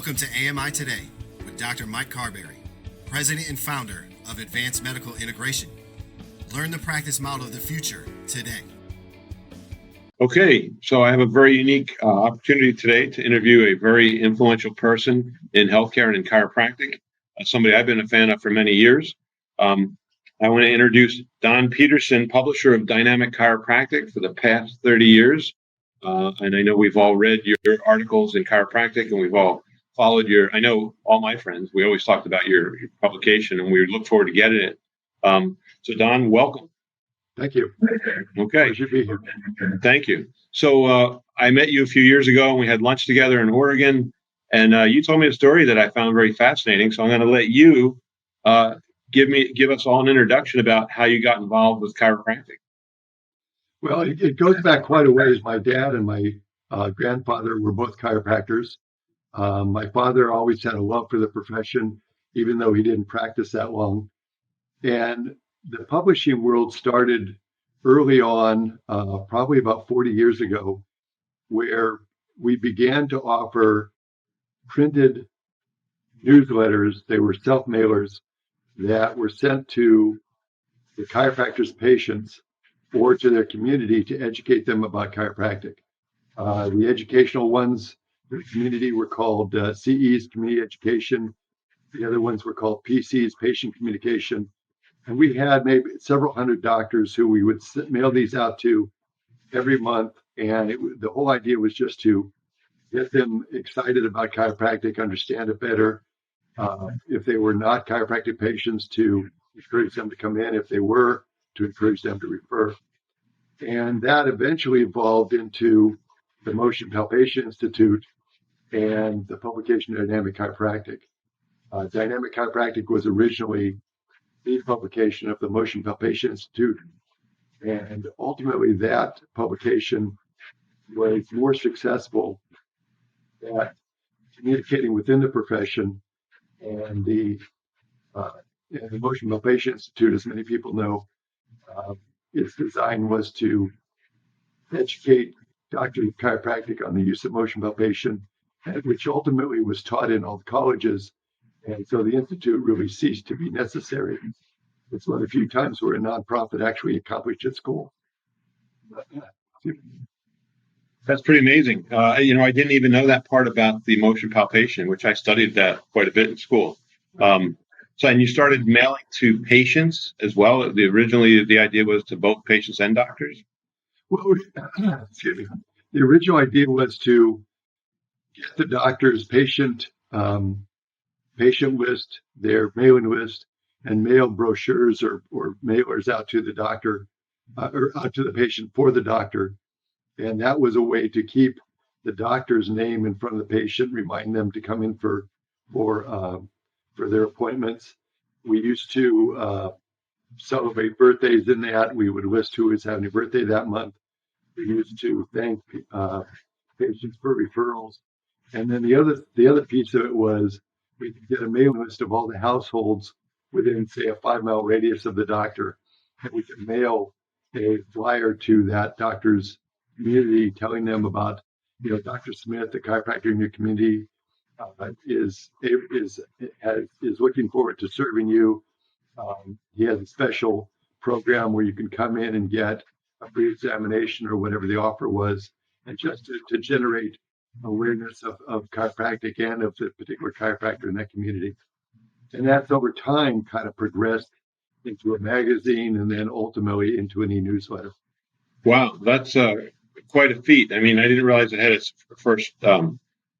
Welcome to AMI Today with Dr. Mike Carberry, President and Founder of Advanced Medical Integration. Learn the practice model of the future today. Okay, so I have a very unique opportunity today to interview a very influential person in healthcare and in chiropractic, somebody I've been a fan of for many years. I want to introduce Don Peterson, publisher of Dynamic Chiropractic for the past 30 years. And I know we've all read your articles in chiropractic, and we've all followed I know all my friends, we always talked about your publication, and we look forward to getting it. So Don, welcome. Thank you. Okay. Pleasure to be here. Thank you. So I met you a few years ago, and we had lunch together in Oregon, and you told me a story that I found very fascinating. So I'm going to let you give us all an introduction about how you got involved with chiropractic. Well, it goes back quite a ways. My dad and my grandfather were both chiropractors. My father always had a love for the profession, even though he didn't practice that long. And the publishing world started early on, probably about 40 years ago, where we began to offer printed newsletters. They were self-mailers that were sent to the chiropractors' patients or to their community to educate them about chiropractic. The educational ones in the community were called CEs, Community Education. The other ones were called PCs, Patient Communication. And we had maybe several hundred doctors who we would mail these out to every month. And the whole idea was just to get them excited about chiropractic, understand it better. If they were not chiropractic patients, to encourage them to come in. If they were, to encourage them to refer. And that eventually evolved into the Motion Palpation Institute and the publication Dynamic Chiropractic. Dynamic Chiropractic was originally the publication of the Motion Palpation Institute. And ultimately that publication was more successful at communicating within the profession. And the Motion Palpation Institute, as many people know, its design was to educate doctors of chiropractic on the use of motion palpation, which ultimately was taught in all the colleges. And so the Institute really ceased to be necessary. It's one of the few times where a nonprofit actually accomplished its goal. That's pretty amazing. I didn't even know that part about the motion palpation, which I studied that quite a bit in school. And you started mailing to patients as well. Originally, the idea was to both patients and doctors. Well, excuse me. The original idea was to get the doctor's patient list, their mailing list, and mail brochures or mailers out to the doctor or out to the patient for the doctor. And that was a way to keep the doctor's name in front of the patient, remind them to come in for their appointments. We used to celebrate birthdays in that. We would list who was having a birthday that month. We used to thank patients for referrals. And then the other piece of it was we could get a mailing list of all the households within, say, a 5-mile radius of the doctor. And we could mail a flyer to that doctor's community telling them about, Dr. Smith, the chiropractor in your community, is looking forward to serving you. He has a special program where you can come in and get a free examination or whatever the offer was, and just to generate awareness of chiropractic and of the particular chiropractor in that community. And that's over time kind of progressed into a magazine and then ultimately into an e-newsletter. Wow, that's quite a feat. I mean, I didn't realize it had its first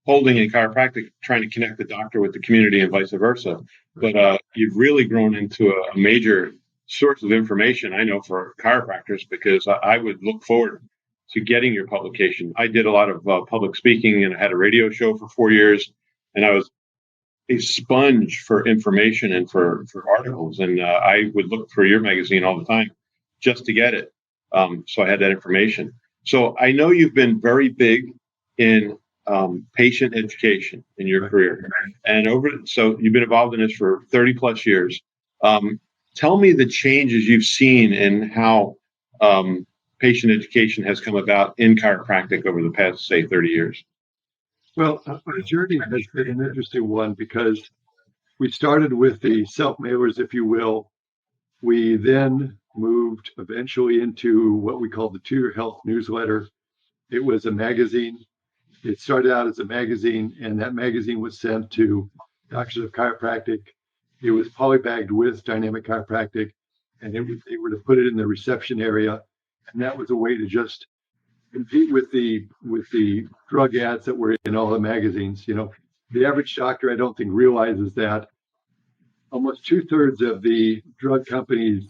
holding in chiropractic, trying to connect the doctor with the community and vice versa. But you've really grown into a major source of information, I know, for chiropractors, because I would look forward to getting your publication. I did a lot of public speaking, and I had a radio show for 4 years, and I was a sponge for information and for articles. And I would look for your magazine all the time just to get it. So I had that information. So I know you've been very big in patient education in your career, and so you've been involved in this for 30 plus years. Tell me the changes you've seen in how patient education has come about in chiropractic over the past, say, 30 years. Well, our journey has been an interesting one because we started with the self mailers, if you will. We then moved eventually into what we call the To Your Health newsletter. It was a magazine. It started out as a magazine, and that magazine was sent to doctors of chiropractic. It was polybagged with dynamic chiropractic, and they were to put it in the reception area. And that was a way to just compete with the drug ads that were in all the magazines. The average doctor, I don't think, realizes that almost 2/3 of the drug companies,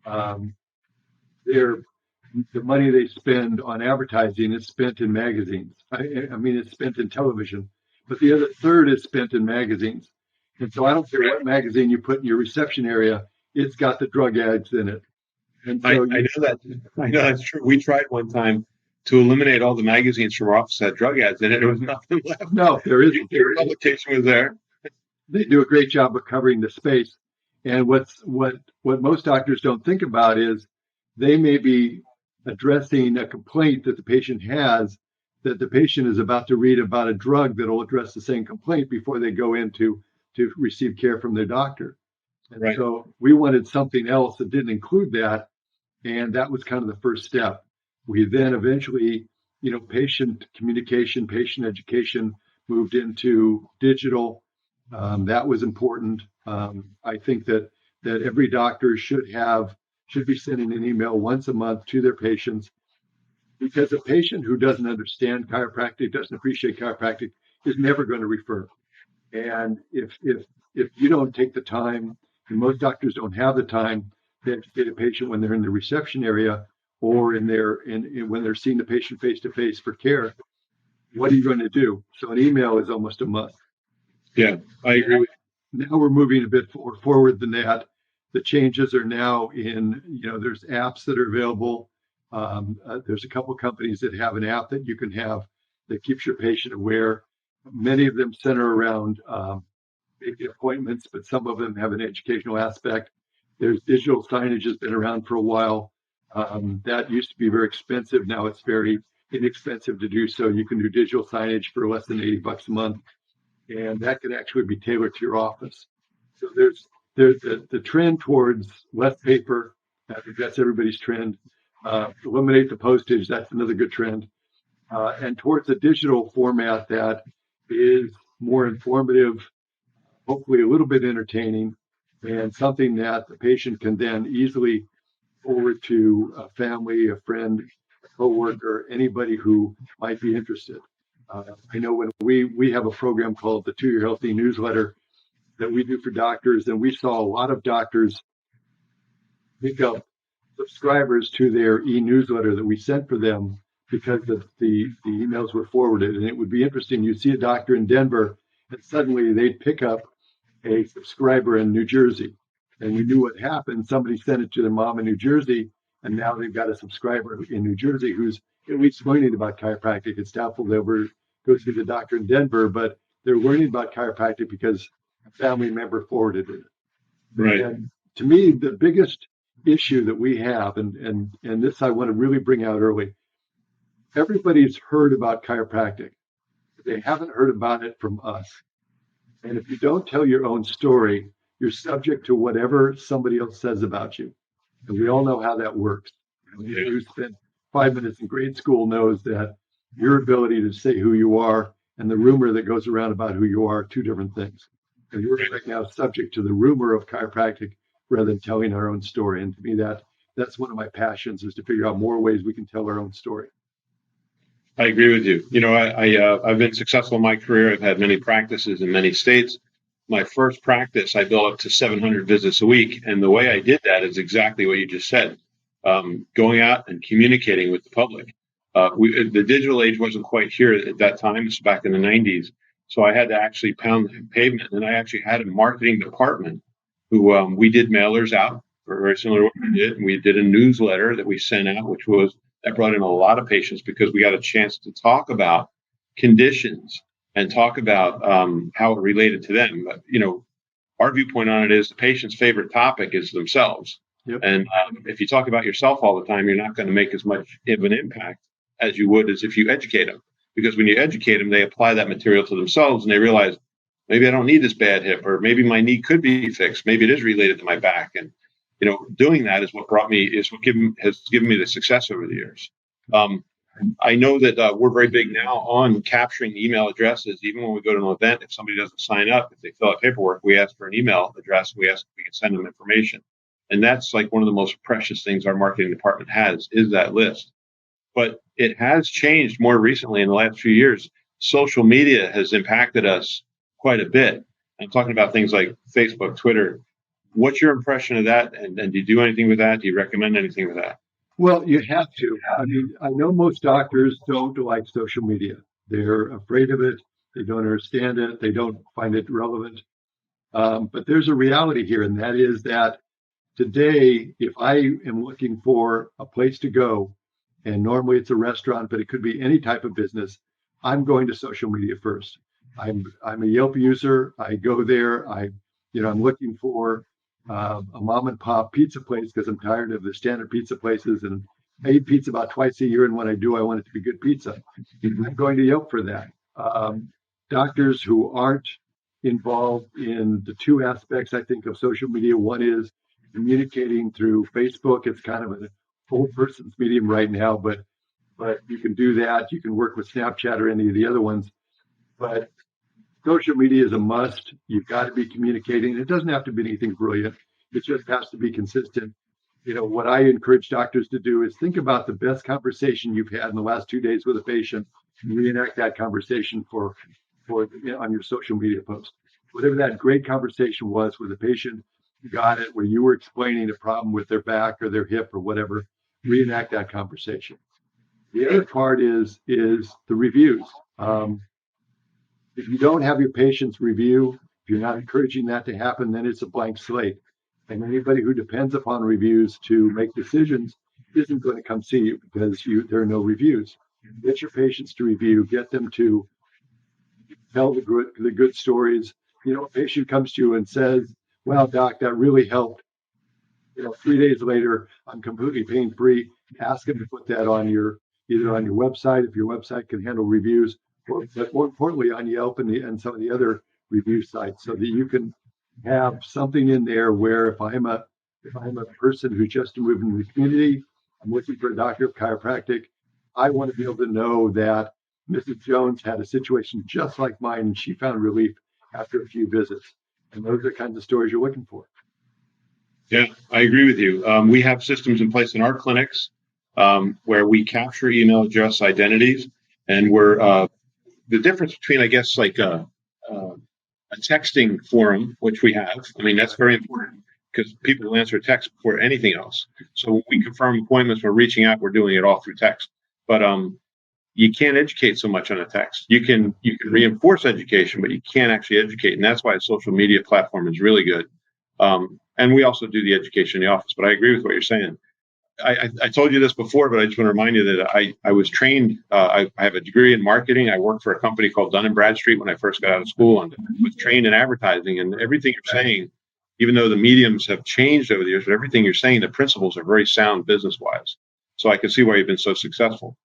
um, their the money they spend on advertising is spent in magazines. I mean, it's spent in television, but the other third is spent in magazines. And so I don't care what magazine you put in your reception area, it's got the drug ads in it. And so I know that. I know that's true. We tried one time to eliminate all the magazines from our office that had drug ads in it. There was nothing left. no, there isn't. Your publication was there. They do a great job of covering the space. And what most doctors don't think about is they may be addressing a complaint that the patient has, that the patient is about to read about a drug that will address the same complaint before they go in to receive care from their doctor. And Right. so we wanted something else that didn't include that. And that was kind of the first step. We then eventually, patient communication, patient education moved into digital. That was important. I think that every doctor should be sending an email once a month to their patients, because a patient who doesn't understand chiropractic, doesn't appreciate chiropractic, is never going to refer. And if you don't take the time, and most doctors don't have the time to educate a patient when they're in the reception area or when they're seeing the patient face to face for care, what are you going to do? So an email is almost a must. Yeah, I agree with Now we're moving a bit forward than that. The changes are now there's apps that are available. There's a couple of companies that have an app that you can have that keeps your patient aware. Many of them center around maybe appointments, but some of them have an educational aspect. There's digital signage has been around for a while. That used to be very expensive. Now it's very inexpensive to do so. You can do digital signage for less than $80 a month, and that can actually be tailored to your office. So there's the trend towards less paper. I think that's everybody's trend. Eliminate the postage. That's another good trend. And towards a digital format that is more informative, hopefully a little bit entertaining, and something that the patient can then easily forward to a family, a friend, a coworker, anybody who might be interested. I know when we have a program called the To Your Healthy newsletter that we do for doctors, and we saw a lot of doctors pick up subscribers to their e-newsletter that we sent for them because the emails were forwarded. And it would be interesting. You see a doctor in Denver, and suddenly they'd pick up a subscriber in New Jersey. And we knew what happened. Somebody sent it to their mom in New Jersey, and now they've got a subscriber in New Jersey who's at least learning about chiropractic. It's doubtful they'll ever go see the doctor in Denver, but they're learning about chiropractic because a family member forwarded it. right. And to me, the biggest issue that we have, and this I want to really bring out early, everybody's heard about chiropractic. They haven't heard about it from us. And if you don't tell your own story, you're subject to whatever somebody else says about you. And we all know how that works. Anybody who spent 5 minutes in grade school knows that your ability to say who you are and the rumor that goes around about who you are two different things. And we're right now subject to the rumor of chiropractic rather than telling our own story. And to me, that's one of my passions, is to figure out more ways we can tell our own story. I agree with you. I've been successful in my career. I've had many practices in many states. My first practice, I built up to 700 visits a week. And the way I did that is exactly what you just said, going out and communicating with the public. The digital age wasn't quite here at that time. It's back in the 90s. So I had to actually pound the pavement. And I actually had a marketing department who we did mailers out, very similar to what we did. And we did a newsletter that we sent out, that brought in a lot of patients because we got a chance to talk about conditions and talk about how it related to them. But, our viewpoint on it is the patient's favorite topic is themselves. Yep. And if you talk about yourself all the time, you're not going to make as much of an impact as you would as if you educate them. because when you educate them, they apply that material to themselves and they realize maybe I don't need this bad hip, or maybe my knee could be fixed. Maybe it is related to my back. And, doing that is what has given me the success over the years. I know that we're very big now on capturing email addresses. Even when we go to an event, if somebody doesn't sign up, if they fill out paperwork, we ask for an email address. We ask if we can send them information. And that's like one of the most precious things our marketing department has, is that list. But it has changed more recently in the last few years. Social media has impacted us quite a bit. I'm talking about things like Facebook, Twitter. What's your impression of that? And do you do anything with that? Do you recommend anything with that? Well, you have to. I mean, I know most doctors don't like social media. They're afraid of it. They don't understand it. They don't find it relevant. But there's a reality here, and that is that today, if I am looking for a place to go, and normally it's a restaurant, but it could be any type of business, I'm going to social media first. I'm a Yelp user. I go there. I'm looking for a mom and pop pizza place because I'm tired of the standard pizza places, and I eat pizza about twice a year. And when I do, I want it to be good pizza. I'm going to Yelp for that. Doctors who aren't involved in the two aspects, I think, of social media. One is communicating through Facebook. It's kind of an old person's medium right now, but you can do that. You can work with Snapchat or any of the other ones. But social media is a must. You've got to be communicating. It doesn't have to be anything brilliant. It just has to be consistent. What I encourage doctors to do is think about the best conversation you've had in the last 2 days with a patient and reenact that conversation for on your social media post. Whatever that great conversation was with a patient, you got it, where you were explaining a problem with their back or their hip or whatever, reenact that conversation. The other part is the reviews. If you don't have your patients review, if you're not encouraging that to happen, then it's a blank slate. And anybody who depends upon reviews to make decisions isn't going to come see you because there are no reviews. Get your patients to review, get them to tell the good stories. A patient comes to you and says, "Well, doc, that really helped." 3 days later, I'm completely pain-free. Ask them to put that either on your website, if your website can handle reviews, but more importantly on Yelp and some of the other review sites, so that you can have something in there where if I'm a person who just moved into the community, I'm looking for a doctor of chiropractic, I want to be able to know that Mrs. Jones had a situation just like mine and she found relief after a few visits. And those are the kinds of stories you're looking for. Yeah, I agree with you. We have systems in place in our clinics where we capture email address identities, and we're the difference between, I guess, like a texting forum, which we have. I mean, that's very important because people will answer text before anything else. So when we confirm appointments, we're reaching out, we're doing it all through text. But you can't educate so much on a text. You can reinforce education, but you can't actually educate. And that's why a social media platform is really good. And we also do the education in the office. But I agree with what you're saying. I told you this before, but I just want to remind you that I was trained. I have a degree in marketing. I worked for a company called Dun & Bradstreet when I first got out of school, and was trained in advertising. And everything you're saying, even though the mediums have changed over the years, but everything you're saying, the principles are very sound business-wise. So I can see why you've been so successful.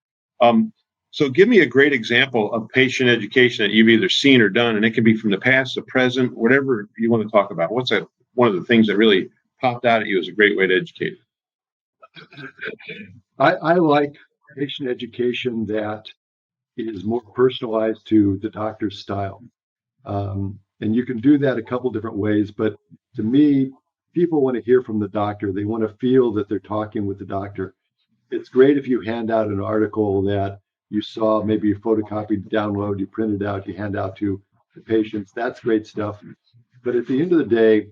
So give me a great example of patient education that you've either seen or done, and it can be from the past, the present, whatever you want to talk about. What's one of the things that really popped out at you as a great way to educate? I like patient education that is more personalized to the doctor's style. And you can do that a couple different ways. But to me, people want to hear from the doctor. They want to feel that they're talking with the doctor. It's great if you hand out an article that you saw, maybe you photocopied, download, you printed out, you hand out to the patients. That's great stuff. But at the end of the day,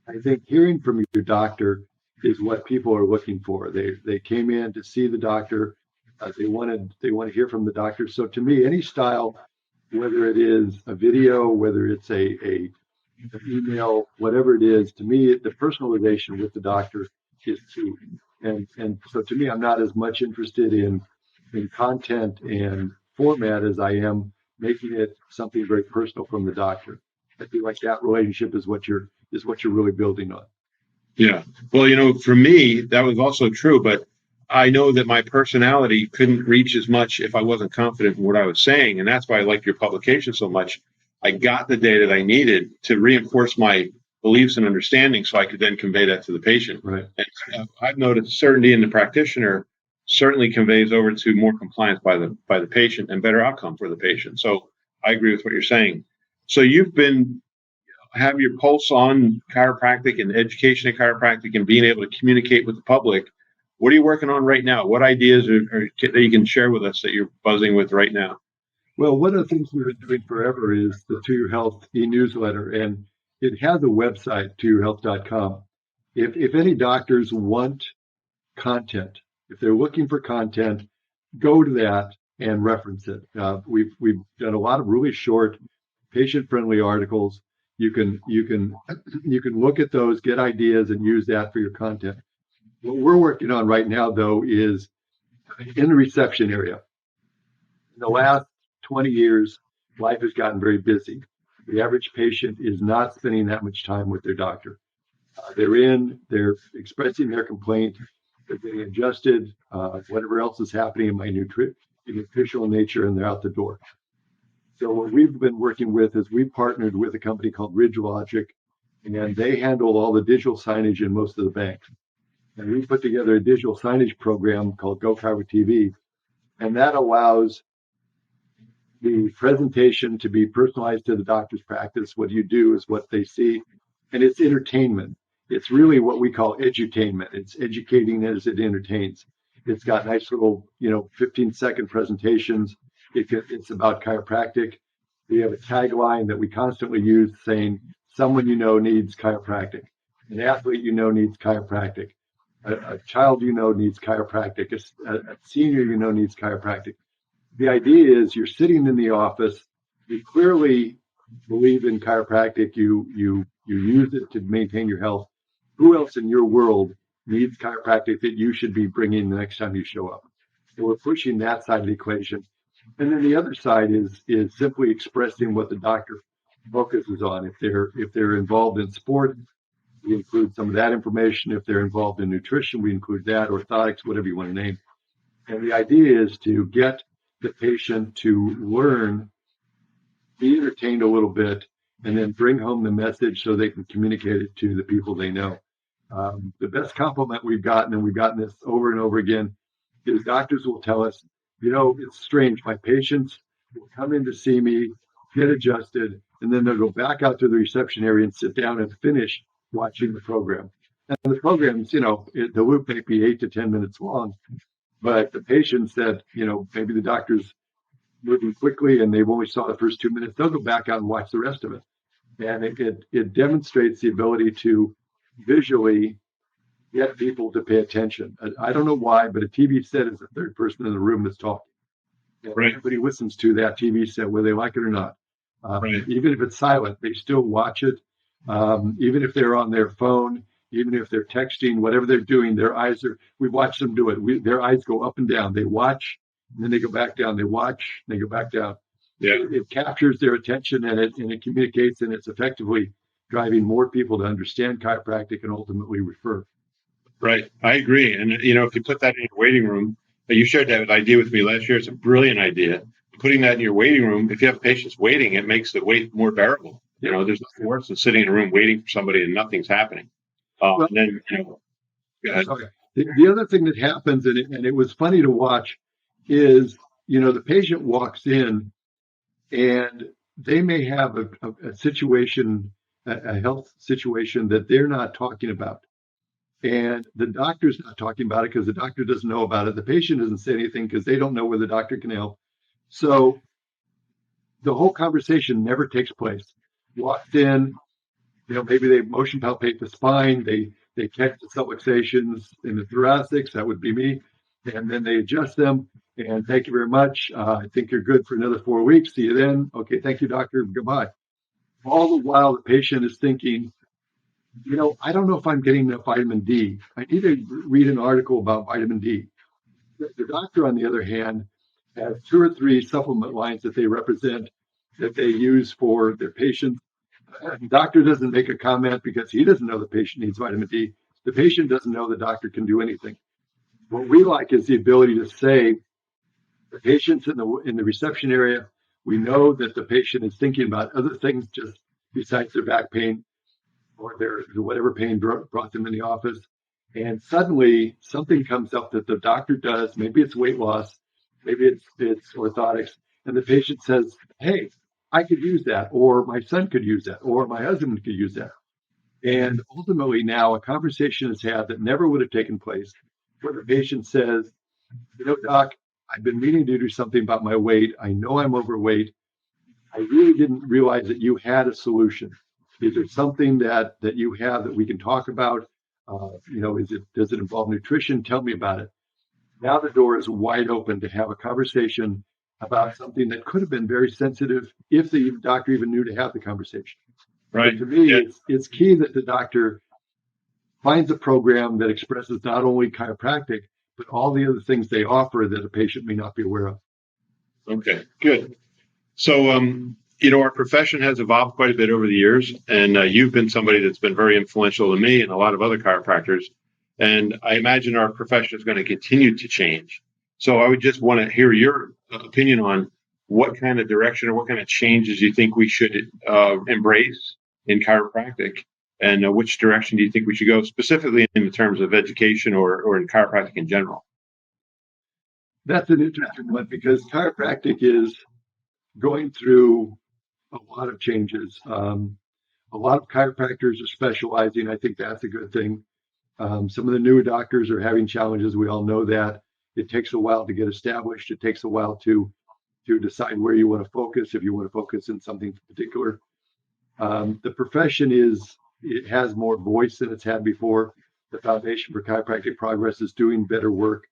I think hearing from your doctor is what people are looking for. They came in to see the doctor. They want to hear from the doctor. So to me, any style, whether it is a video, whether it's a email, whatever it is, to me, the personalization with the doctor is key. And so to me, I'm not as much interested in content and format as I am making it something very personal from the doctor. I feel like that relationship is what you're really building on. Yeah. Well, for me, that was also true, but I know that my personality couldn't reach as much if I wasn't confident in what I was saying. And that's why I liked your publication so much. I got the data that I needed to reinforce my beliefs and understanding so I could then convey that to the patient. Right. And I've noticed certainty in the practitioner certainly conveys over to more compliance by the patient and better outcome for the patient. So I agree with what you're saying. So you've been have your pulse on chiropractic and education in chiropractic and being able to communicate with the public. What are you working on right now? What ideas that you can share with us that you're buzzing with right now? Well, one of the things we've been doing forever is the To Your Health e-newsletter, and it has a website, toyourhealth.com. If any doctors want content, if they're looking for content, go to that and reference it. We've done a lot of really short, patient-friendly articles. You can look at those, get ideas, and use that for your content. What we're working on right now, though, is in the reception area. In the last 20 years, life has gotten very busy. The average patient is not spending that much time with their doctor. They're expressing their complaint, they're getting adjusted, whatever else is happening in my nutritional nature, and they're out the door. So what we've been working with is we partnered with a company called RidgeLogic, and they handle all the digital signage in most of the banks. And we put together a digital signage program called Go Chiropractic TV, and that allows the presentation to be personalized to the doctor's practice. What you do is what they see, and it's entertainment. It's really what we call edutainment. It's educating as it entertains. It's got nice little, 15-second presentations. It's about chiropractic. We have a tagline that we constantly use saying, someone you know needs chiropractic. An athlete you know needs chiropractic. A child you know needs chiropractic. A senior you know needs chiropractic. The idea is you're sitting in the office, you clearly believe in chiropractic, you use it to maintain your health. Who else in your world needs chiropractic that you should be bringing the next time you show up? So we're pushing that side of the equation. And then the other side is simply expressing what the doctor focuses on. If they're involved in sport, we include some of that information. If they're involved in nutrition, we include that, orthotics, whatever you want to name. And the idea is to get the patient to learn, be entertained a little bit, and then bring home the message so they can communicate it to the people they know. The best compliment we've gotten, and we've gotten this over and over again, is doctors will tell us, it's strange. My patients will come in to see me, get adjusted, and then they'll go back out to the reception area and sit down and finish watching the program. And the programs, the loop may be 8 to 10 minutes long, but the patients that, maybe the doctor's moving quickly and they've only saw the first 2 minutes, they'll go back out and watch the rest of it. And it demonstrates the ability to visually get people to pay attention. I don't know why, but a TV set is the third person in the room that's talking. And right. Everybody listens to that TV set, whether they like it or not. Right. Even if it's silent, they still watch it. Even if they're on their phone, even if they're texting, whatever they're doing, we watch them do it. Their eyes go up and down. They watch, and then they go back down. They watch, and they go back down. Yeah. It captures their attention, and it communicates, and it's effectively driving more people to understand chiropractic and ultimately refer. Right. I agree. And, if you put that in your waiting room, you shared that idea with me last year. It's a brilliant idea. Putting that in your waiting room, if you have patients waiting, it makes the wait more bearable. There's nothing worse than sitting in a room waiting for somebody and nothing's happening. And then, go ahead. Okay. The other thing that happens, and it was funny to watch, is, the patient walks in and they may have a situation, a health situation that they're not talking about. And the doctor's not talking about it because the doctor doesn't know about it. The patient doesn't say anything because they don't know where the doctor can help. So the whole conversation never takes place. Walked in, maybe they motion palpate the spine, they catch the subluxations in the thoracics, that would be me, and then they adjust them. And thank you very much. I think you're good for another 4 weeks. See you then. Okay, thank you, doctor. Goodbye. All the while, the patient is thinking, I don't know if I'm getting enough vitamin D. I need to read an article about vitamin D. The doctor, on the other hand, has 2 or 3 supplement lines that they represent that they use for their patients. The doctor doesn't make a comment because he doesn't know the patient needs vitamin D. The patient doesn't know the doctor can do anything. What we like is the ability to say, the patient's in the reception area. We know that the patient is thinking about other things just besides their back pain or their whatever pain brought them in the office. And suddenly something comes up that the doctor does. Maybe it's weight loss, maybe it's orthotics, and the patient says, "Hey, I could use that," or "My son could use that," or "My husband could use that." And ultimately, now a conversation is had that never would have taken place, where the patient says, "Doc, I've been meaning to do something about my weight. I know I'm overweight. I really didn't realize that you had a solution. Is there something that you have that we can talk about? Does it involve nutrition? Tell me about it." Now the door is wide open to have a conversation about something that could have been very sensitive if the doctor even knew to have the conversation. Right. But to me, it's key that the doctor finds a program that expresses not only chiropractic, but all the other things they offer that a patient may not be aware of. Okay, good. So, our profession has evolved quite a bit over the years, and you've been somebody that's been very influential to me and a lot of other chiropractors. And I imagine our profession is going to continue to change. So I would just want to hear your opinion on what kind of direction or what kind of changes you think we should embrace in chiropractic, and which direction do you think we should go, specifically in terms of education or in chiropractic in general? That's an interesting one because chiropractic is going through a lot of changes. A lot of chiropractors are specializing. I think that's a good thing. Some of the newer doctors are having challenges. We all know that. It takes a while to get established. It takes a while to decide where you want to focus, if you want to focus in something particular. The profession it has more voice than it's had before. The Foundation for Chiropractic Progress is doing better work,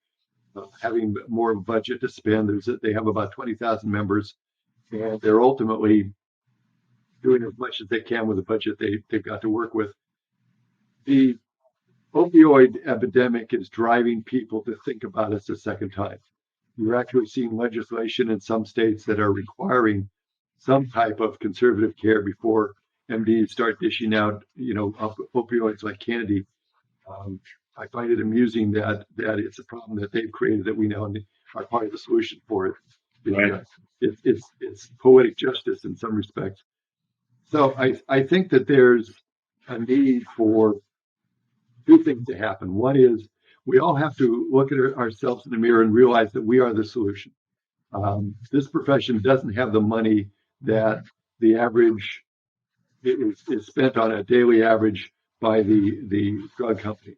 having more budget to spend. They have about 20,000 members, and they're ultimately doing as much as they can with the budget they've got to work with. The opioid epidemic is driving people to think about us a second time. You're actually seeing legislation in some states that are requiring some type of conservative care before MDs start dishing out, opioids like candy. I find it amusing that it's a problem that they've created that we now are part of the solution for it. Right. It's poetic justice in some respects. So I think that there's a need for two things to happen. One is we all have to look at ourselves in the mirror and realize that we are the solution. This profession doesn't have the money that the average is spent on a daily average by the drug companies.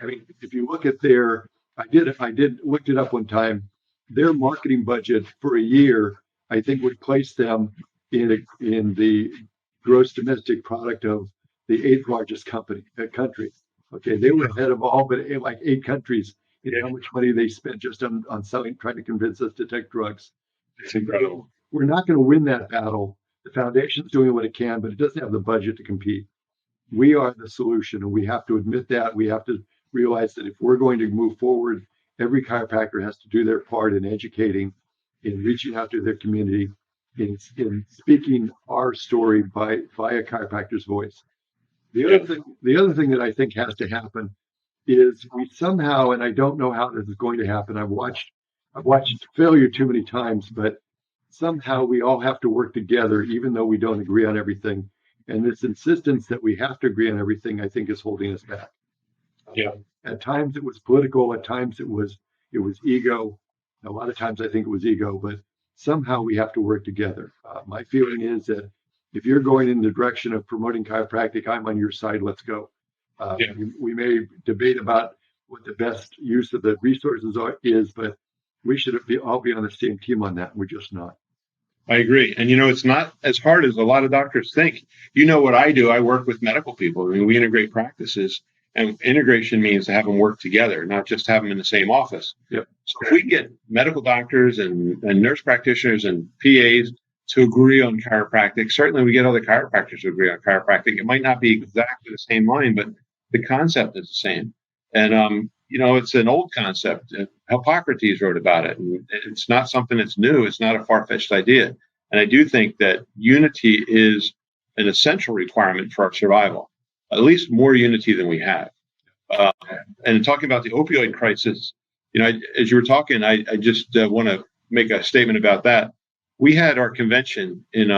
I mean, if you look at I did looked it up one time. Their marketing budget for a year, I think, would place them in the gross domestic product of the eighth largest country. Okay, they were ahead of all but like 8 countries in how much money they spent just on trying to convince us to take drugs. It's incredible. We're not going to win that battle. The foundation's doing what it can, but it doesn't have the budget to compete. We are the solution, and we have to admit that. We have to realize that if we're going to move forward, every chiropractor has to do their part in educating, in reaching out to their community, in speaking our story by a chiropractor's voice. The other thing that I think has to happen is we somehow, and I don't know how this is going to happen. I've watched failure too many times, but somehow we all have to work together, even though we don't agree on everything. And this insistence that we have to agree on everything, I think, is holding us back. Yeah. At times it was political. At times it was ego. A lot of times I think it was ego, but somehow we have to work together. My feeling is that if you're going in the direction of promoting chiropractic, I'm on your side. Let's go. We may debate about what the best use of the resources is, but we should all be on the same team on that. We're just not. I agree. And, it's not as hard as a lot of doctors think. You know what I do? I work with medical people. I mean, we integrate practices, and integration means to have them work together, not just have them in the same office. Yep. So if we get medical doctors and nurse practitioners and PAs to agree on chiropractic, certainly we get other chiropractors to agree on chiropractic. It might not be exactly the same line, but the concept is the same. And, it's an old concept. Hippocrates wrote about it. And it's not something that's new. It's not a far-fetched idea. And I do think that unity is an essential requirement for our survival, at least more unity than we have. And talking about the opioid crisis, as you were talking, I just want to make a statement about that. We had our convention in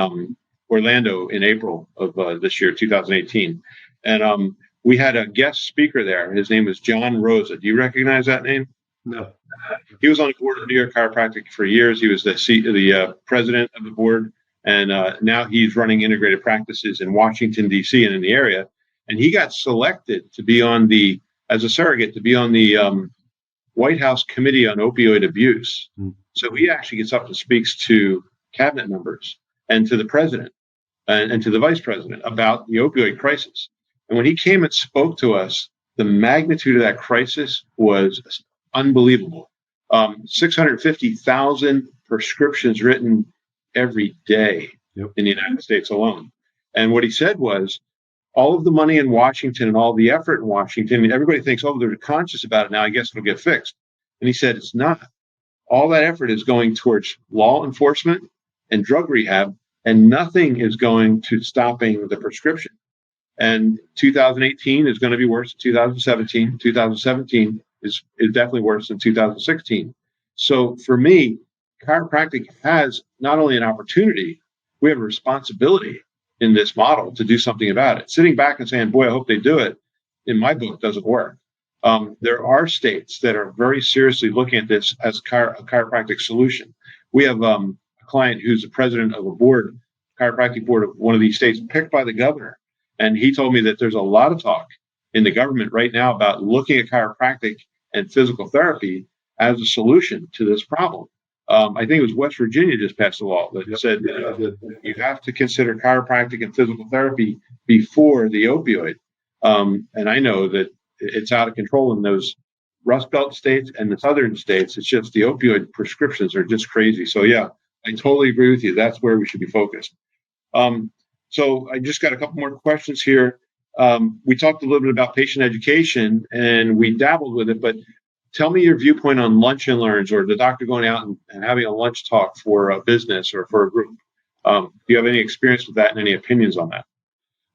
Orlando in April of this year, 2018, and we had a guest speaker there. His name was John Rosa. Do you recognize that name? No. He was on the board of New York Chiropractic for years. He was the president of the board, and now he's running integrated practices in Washington, D.C. and in the area. And he got selected to be as a surrogate, to be on the White House Committee on Opioid Abuse. So he actually gets up and speaks to cabinet members and to the president and to the vice president about the opioid crisis. And when he came and spoke to us, the magnitude of that crisis was unbelievable. 650,000 prescriptions written every day in the United States alone. And what he said was, all of the money in Washington and all the effort in Washington, everybody thinks, oh, they're conscious about it now, I guess it'll get fixed. And he said, it's not. All that effort is going towards law enforcement and drug rehab, and nothing is going to stopping the prescription. And 2018 is going to be worse than 2017. 2017 is definitely worse than 2016. So for me, chiropractic has not only an opportunity, we have a responsibility in this model to do something about it. Sitting back and saying, boy, I hope they do it, in my book, doesn't work. There are states that are very seriously looking at this as a chiropractic solution. We have a client who's the president of a board, chiropractic board of one of these states, picked by the governor. And he told me that there's a lot of talk in the government right now about looking at chiropractic and physical therapy as a solution to this problem. I think it was West Virginia just passed a law that said you have to consider chiropractic and physical therapy before the opioid. And I know that it's out of control in those Rust Belt states and the southern states. It's just the opioid prescriptions are just crazy. So, yeah, I totally agree with you. That's where we should be focused. So I just got a couple more questions here. We talked a little bit about patient education, and we dabbled with it, but tell me your viewpoint on lunch and learns, or the doctor going out and having a lunch talk for a business or for a group. Do you have any experience with that and any opinions on that?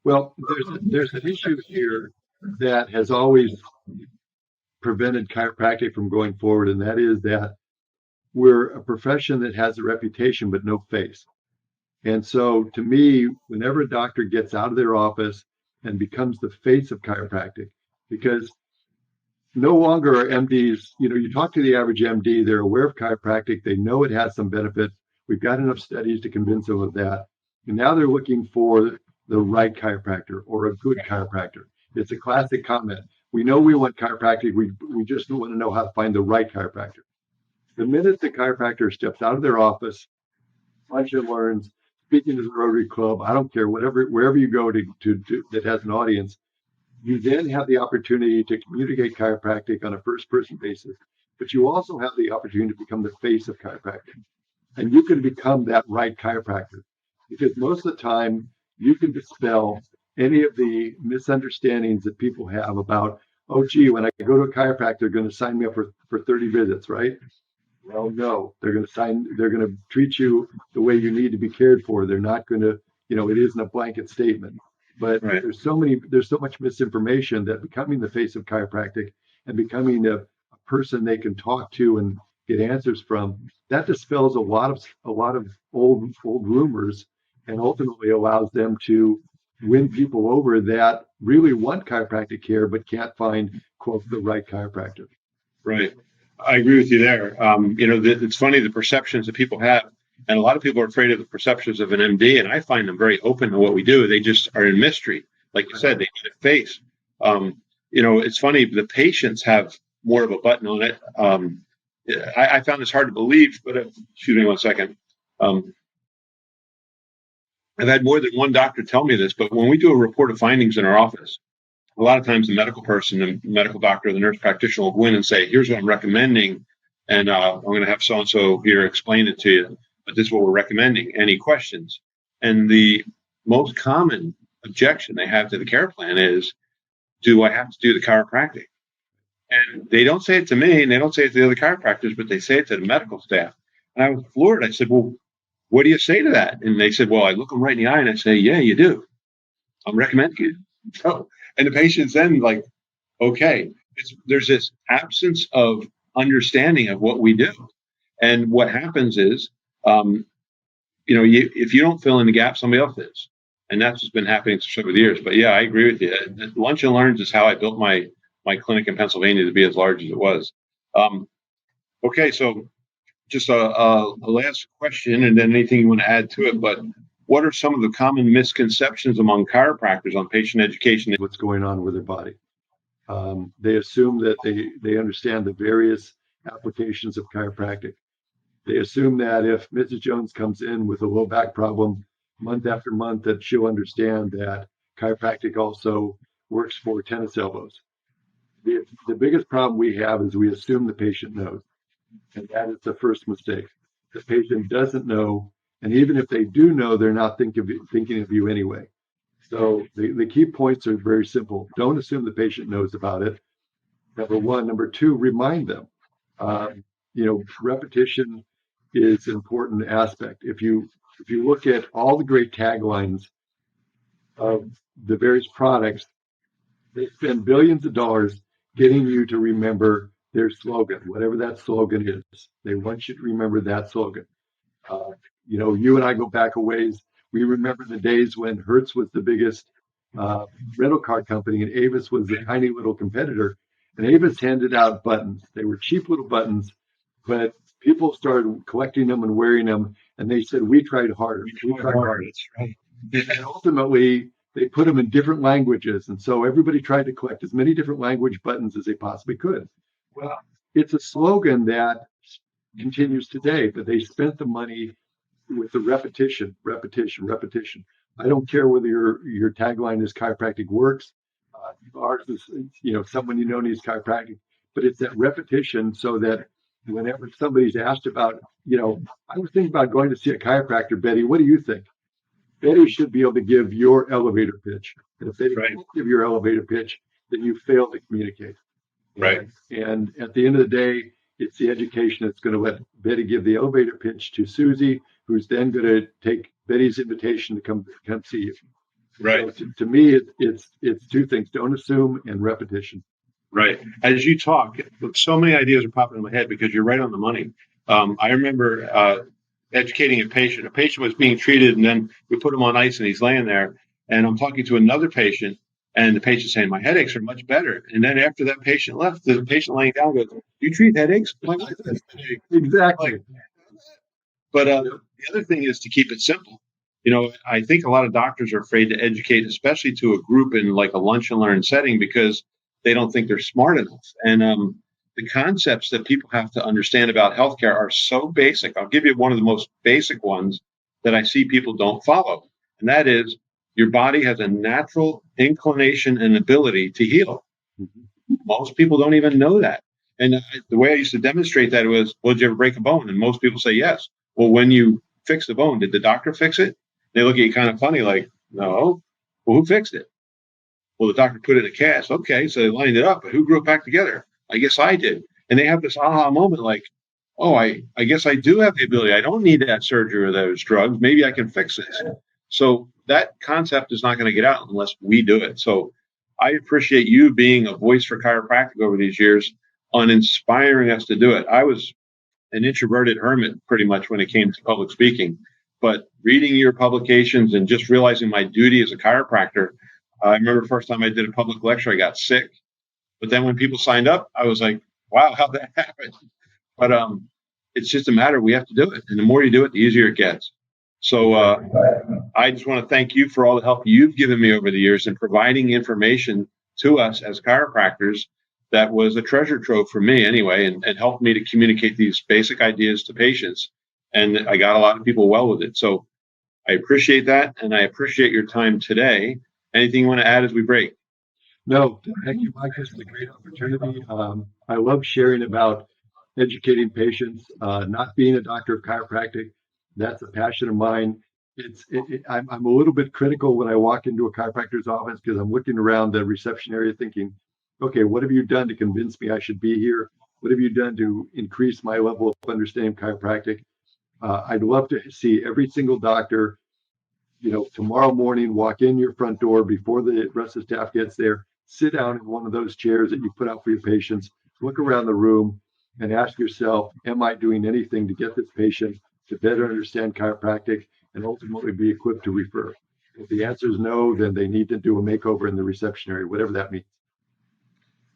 Well, there's an issue here that has always prevented chiropractic from going forward, and that is that we're a profession that has a reputation but no face. And so to me, whenever a doctor gets out of their office and becomes the face of chiropractic, because no longer are MDs, you talk to the average MD, they're aware of chiropractic, they know it has some benefit. We've got enough studies to convince them of that. And now they're looking for the right chiropractor or a good chiropractor. It's a classic comment. We know we want chiropractic, we just want to know how to find the right chiropractor. The minute the chiropractor steps out of their office, lunch and learns, speaking to the Rotary Club, I don't care, wherever you go to that has an audience, you then have the opportunity to communicate chiropractic on a first-person basis, but you also have the opportunity to become the face of chiropractic. And you can become that right chiropractor, because most of the time you can dispel any of the misunderstandings that people have about, oh, gee, when I go to a chiropractor, they're going to sign me up for 30 visits, right? Well, no, they're going to treat you the way you need to be cared for. They're not going to, it isn't a blanket statement. But right. there's so much misinformation that becoming the face of chiropractic and becoming a person they can talk to and get answers from, that dispels a lot of old rumors and ultimately allows them to win people over that really want chiropractic care but can't find, quote, the right chiropractor. Right. I agree with you there. It's funny, the perceptions that people have. And a lot of people are afraid of the perceptions of an MD, and I find them very open to what we do. They just are in mystery. Like you said, they need a face. It's funny, the patients have more of a button on it. I found this hard to believe, but excuse me one second. I've had more than one doctor tell me this, but when we do a report of findings in our office, a lot of times the medical person, the medical doctor, the nurse practitioner will go in and say, here's what I'm recommending, and I'm going to have so-and-so here explain it to you. But this is what we're recommending. Any questions? And the most common objection they have to the care plan is, do I have to do the chiropractic? And they don't say it to me, and they don't say it to the other chiropractors, but they say it to the medical staff. And I was floored. I said, well, what do you say to that? And they said, well, I look them right in the eye and I say, yeah, you do. I'm recommending it. So, and the patient's then like, okay, there's this absence of understanding of what we do. And what happens is, if you don't fill in the gap, somebody else is. And that's what's been happening for several years. But yeah, I agree with you. Lunch and Learns is how I built my clinic in Pennsylvania to be as large as it was. Okay, so just a last question, and then anything you want to add to it. But what are some of the common misconceptions among chiropractors on patient education? What's going on with their body? They assume that they understand the various applications of chiropractic. They assume that if Mrs. Jones comes in with a low back problem month after month, that she'll understand that chiropractic also works for tennis elbows. The biggest problem we have is we assume the patient knows, and that is the first mistake. The patient doesn't know, and even if they do know, they're not thinking of you anyway. So the key points are very simple. Don't assume the patient knows about it. Number one. Number two, remind them. Repetition is an important aspect. If you look at all the great taglines of the various products, they spend billions of dollars getting you to remember their slogan, whatever that slogan is. They want you to remember that slogan. You and I go back a ways. We remember the days when Hertz was the biggest rental car company and Avis was a tiny little competitor. And Avis handed out buttons. They were cheap little buttons, but people started collecting them and wearing them. And they said, we tried harder. We tried harder. That's right. And ultimately, they put them in different languages. And so everybody tried to collect as many different language buttons as they possibly could. Well, it's a slogan that continues today, but they spent the money with the repetition. I don't care whether your tagline is chiropractic works. Ours is, someone needs chiropractic, but it's that repetition so that whenever somebody's asked about, I was thinking about going to see a chiropractor, Betty, what do you think? Betty should be able to give your elevator pitch. And if Betty can't give your elevator pitch, then you fail to communicate. Right. And at the end of the day, it's the education that's going to let Betty give the elevator pitch to Susie, who's then going to take Betty's invitation to come see you. Right. So to me, it's two things: don't assume and repetition. Right. As you talk, so many ideas are popping in my head because you're right on the money. I remember educating a patient. A patient was being treated, and then we put him on ice, and he's laying there. And I'm talking to another patient, and the patient saying, "My headaches are much better." And then after that patient left, the patient laying down goes, "You treat headaches?" Exactly. But the other thing is to keep it simple. I think a lot of doctors are afraid to educate, especially to a group in like a lunch and learn setting, because they don't think they're smart enough. And the concepts that people have to understand about healthcare are so basic. I'll give you one of the most basic ones that I see people don't follow. And that is your body has a natural inclination and ability to heal. Mm-hmm. Most people don't even know that. And the way I used to demonstrate that was, well, did you ever break a bone? And most people say yes. Well, when you fix the bone, did the doctor fix it? They look at you kind of funny, like, no. Well, who fixed it? Well, the doctor put it in a cast. Okay, so they lined it up, but who grew it back together? I guess I did. And they have this aha moment like, oh, I guess I do have the ability. I don't need that surgery or those drugs. Maybe I can fix this. So that concept is not going to get out unless we do it. So I appreciate you being a voice for chiropractic over these years on inspiring us to do it. I was an introverted hermit pretty much when it came to public speaking, but reading your publications and just realizing my duty as a chiropractor, I remember the first time I did a public lecture, I got sick. But then when people signed up, I was like, wow, how'd that happen? But it's just a matter, we have to do it. And the more you do it, the easier it gets. So I just want to thank you for all the help you've given me over the years in providing information to us as chiropractors. That was a treasure trove for me anyway, and helped me to communicate these basic ideas to patients. And I got a lot of people well with it. So I appreciate that. And I appreciate your time today. Anything you want to add as we break? No, thank you, Mike. This is a great opportunity. I love sharing about educating patients, not being a doctor of chiropractic. That's a passion of mine. I'm a little bit critical when I walk into a chiropractor's office because I'm looking around the reception area thinking, okay, what have you done to convince me I should be here? What have you done to increase my level of understanding of chiropractic? I'd love to see every single doctor, tomorrow morning, walk in your front door before the rest of the staff gets there, sit down in one of those chairs that you put out for your patients, look around the room, and ask yourself, am I doing anything to get this patient to better understand chiropractic and ultimately be equipped to refer? If the answer is no, then they need to do a makeover in the reception area, whatever that means.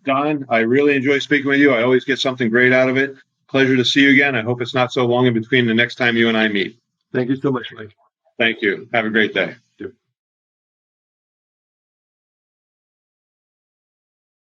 Don, I really enjoy speaking with you. I always get something great out of it. Pleasure to see you again. I hope it's not so long in between the next time you and I meet. Thank you so much, Mike. Thank you. Have a great day.